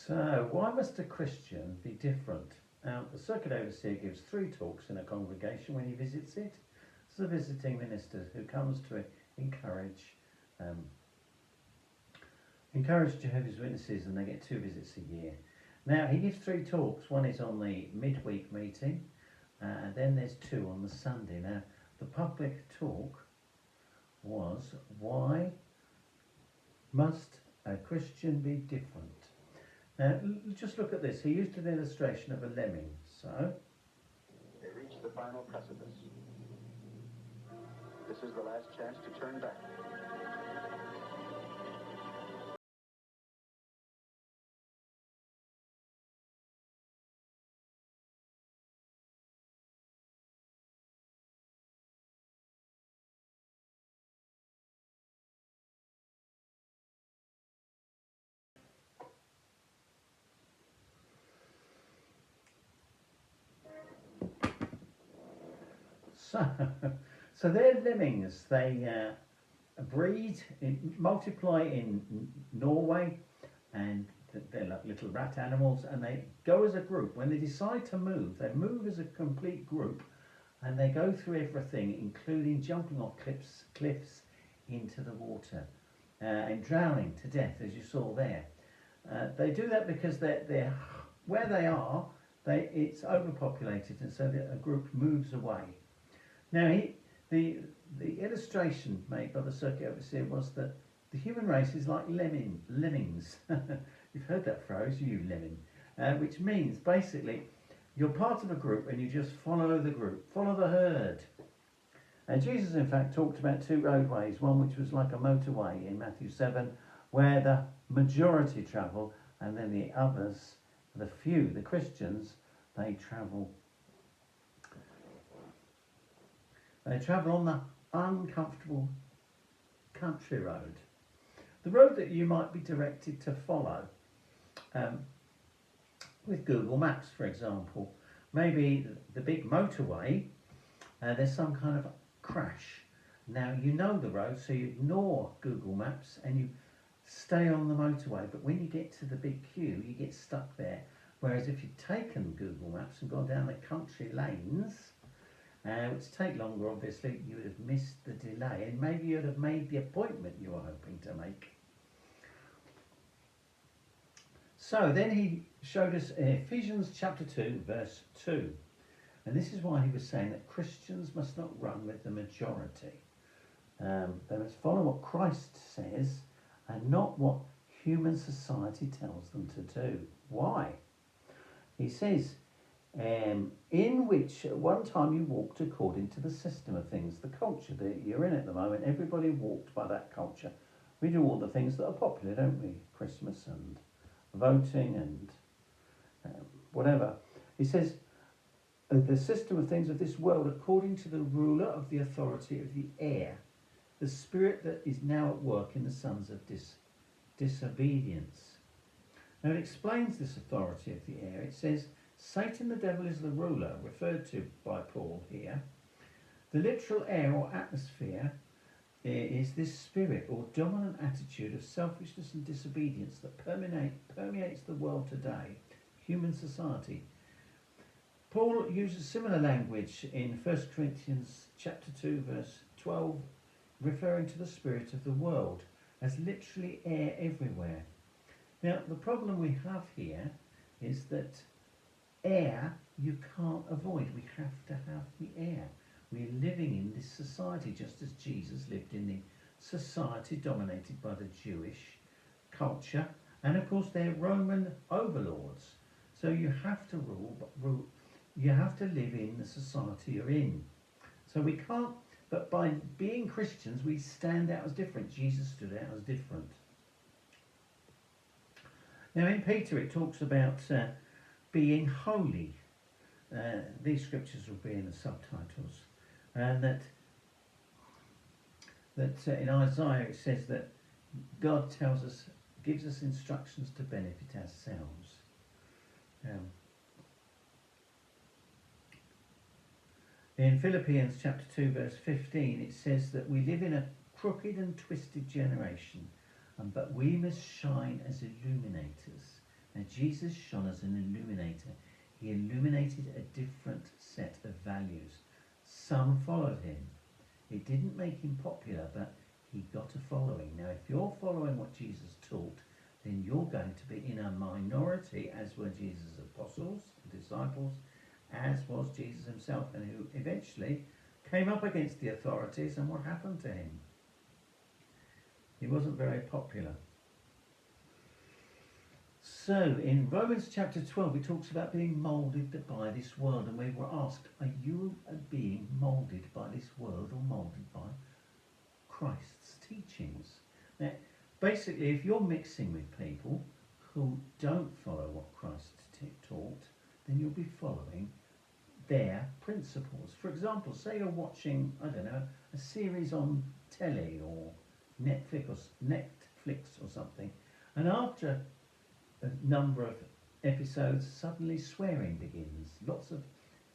So, why must a Christian be different? Now, the circuit overseer gives 3 talks in a congregation when he visits it. It's a visiting minister who comes to encourage Jehovah's Witnesses, and they get 2 visits a year. Now, he gives 3 talks. One is on the midweek meeting, and then there's 2 on the Sunday. Now, the public talk was, why must a Christian be different? Now, just look at this. He used an illustration of a lemming. So, they reach the final precipice. This is the last chance to turn back. So they're lemmings. They breed, multiply in Norway, and they're like little rat animals, and they go as a group. When they decide to move, they move as a complete group, and they go through everything, including jumping off cliffs into the water and drowning to death, as you saw there. They do that because they're where they are. It's overpopulated, and so a group moves away. Now, the illustration made by the circuit overseer was that the human race is like lemmings. You've heard that phrase, you lemming, which means basically you're part of a group and you just follow the group, follow the herd. And Jesus, in fact, talked about 2 roadways, one which was like a motorway in Matthew 7, where the majority travel, and then the others, the few, the Christians, they travel on the uncomfortable country road. The road that you might be directed to follow with Google Maps, for example. Maybe the big motorway, there's some kind of crash. Now, you know the road, so you ignore Google Maps and you stay on the motorway. But when you get to the big queue, you get stuck there. Whereas if you'd taken Google Maps and gone down the country lanes, which take longer, obviously, you would have missed the delay, and maybe you would have made the appointment you were hoping to make. So then he showed us in Ephesians chapter 2, verse 2. And this is why he was saying that Christians must not run with the majority. They must follow what Christ says and not what human society tells them to do. Why? He says, in which at one time you walked according to the system of things, the culture that you're in at the moment. Everybody walked by that culture. We do all the things that are popular, don't we? Christmas and voting and whatever. He says, the system of things of this world according to the ruler of the authority of the air, the spirit that is now at work in the sons of disobedience. Now it explains this authority of the air. It says, Satan the devil is the ruler, referred to by Paul here. The literal air or atmosphere is this spirit or dominant attitude of selfishness and disobedience that permeates the world today, human society. Paul uses similar language in 1 Corinthians chapter 2, verse 12, referring to the spirit of the world as literally air everywhere. Now, the problem we have here is that air you can't avoid. We have to have the air. We're living in this society just as Jesus lived in the society dominated by the Jewish culture, and of course they're Roman overlords. So you have to rule, you have to live in the society you're in. So we can't, but by being Christians we stand out as different. Jesus stood out as different. Now in Peter it talks about being holy. These scriptures will be in the subtitles, and that in Isaiah it says that God tells us, gives us instructions to benefit ourselves. In Philippians chapter 2 verse 15 it says that we live in a crooked and twisted generation, but we must shine as illuminators. Now Jesus shone as an illuminator. He illuminated a different set of values. Some followed him. It didn't make him popular, but he got a following. Now if you're following what Jesus taught, then you're going to be in a minority, as were Jesus' apostles, disciples, as was Jesus himself, and who eventually came up against the authorities. And what happened to him? He wasn't very popular. So in Romans chapter 12, it talks about being moulded by this world, and we were asked, are you being moulded by this world or moulded by Christ's teachings? Now, basically, if you're mixing with people who don't follow what Christ taught, then you'll be following their principles. For example, say you're watching, I don't know, a series on telly or Netflix or something, and after a number of episodes, suddenly swearing begins. Lots of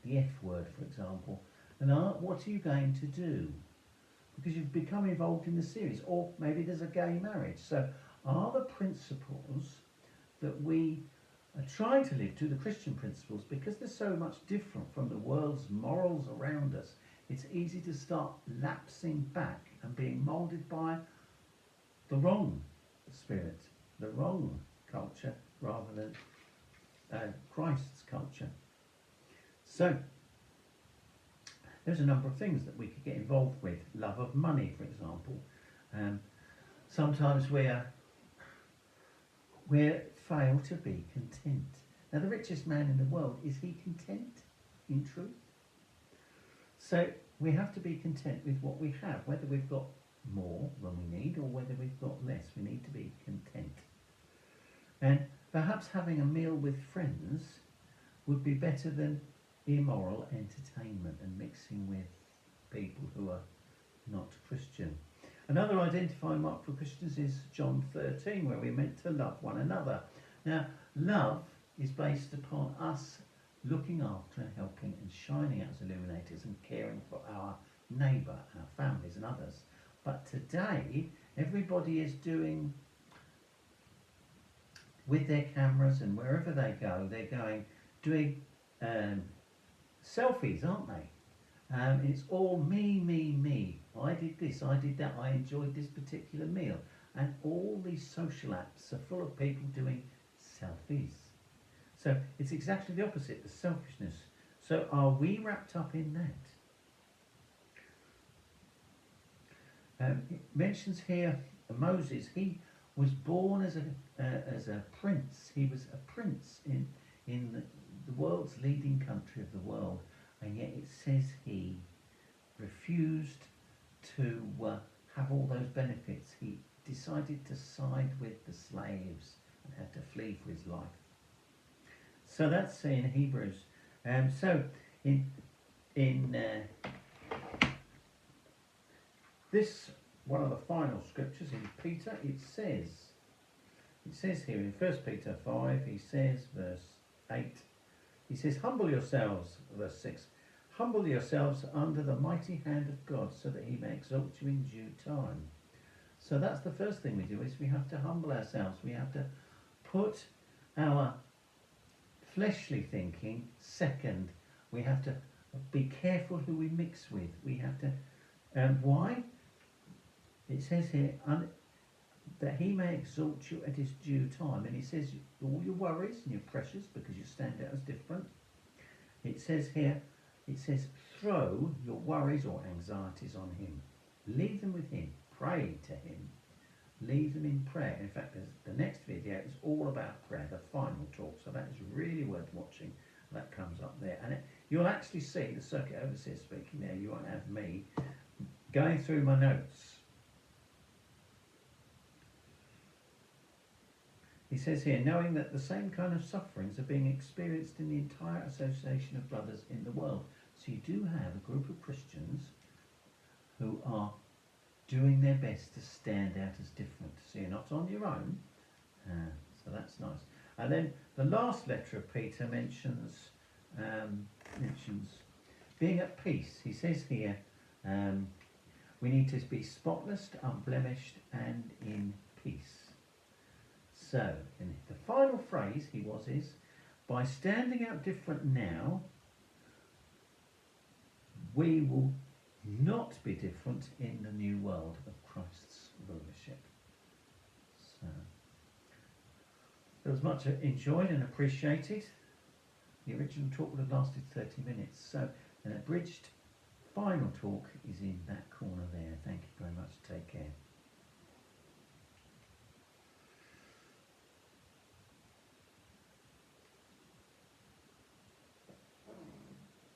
the F word, for example. And what are you going to do? Because you've become involved in the series, or maybe there's a gay marriage. So are the principles that we are trying to live to, the Christian principles, because they're so much different from the world's morals around us, it's easy to start lapsing back and being moulded by the wrong spirit, the wrong culture, rather than Christ's culture. So there's a number of things that we could get involved with. Love of money, for example. Sometimes we fail to be content. Now, the richest man in the world, is he content in truth? So we have to be content with what we have, whether we've got more than we need or whether we've got less. We need to be content. And perhaps having a meal with friends would be better than immoral entertainment and mixing with people who are not Christian. Another identifying mark for Christians is John 13, where we're meant to love one another. Now, love is based upon us looking after and helping and shining out as illuminators and caring for our neighbour, our families and others. But today, everybody is doing, with their cameras and wherever they go, they're doing selfies, aren't they? It's all me, me, me. I did this, I did that, I enjoyed this particular meal. And all these social apps are full of people doing selfies. So it's exactly the opposite, the selfishness. So are we wrapped up in that? It mentions here Moses. He was born as a prince. He was a prince in the world's leading country of the world, and yet it says he refused to have all those benefits. He decided to side with the slaves and had to flee for his life. So that's in Hebrews. So in this, one of the final scriptures in Peter, it says here in 1 Peter 5, he says, verse 8, he says, humble yourselves, verse 6, humble yourselves under the mighty hand of God, so that he may exalt you in due time. So that's the first thing we do, is we have to humble ourselves. We have to put our fleshly thinking second. We have to be careful who we mix with. We have to, why? It says here, that he may exalt you at his due time. And he says, all your worries and your pressures, because you stand out as different. It says here, it says, throw your worries or anxieties on him. Leave them with him. Pray to him. Leave them in prayer. In fact, the next video is all about prayer, the final talk. So that is really worth watching. That comes up there. And you'll actually see the circuit overseer speaking there. You won't have me going through my notes. He says here, knowing that the same kind of sufferings are being experienced in the entire association of brothers in the world. So you do have a group of Christians who are doing their best to stand out as different. So you're not on your own. So that's nice. And then the last letter of Peter mentions being at peace. He says here, we need to be spotless, unblemished, and in peace. So, in the final phrase is, by standing out different now, we will not be different in the new world of Christ's rulership. So, it was much enjoyed and appreciated. The original talk would have lasted 30 minutes. So, an abridged final talk is in that corner there. Thank you very much. Take care.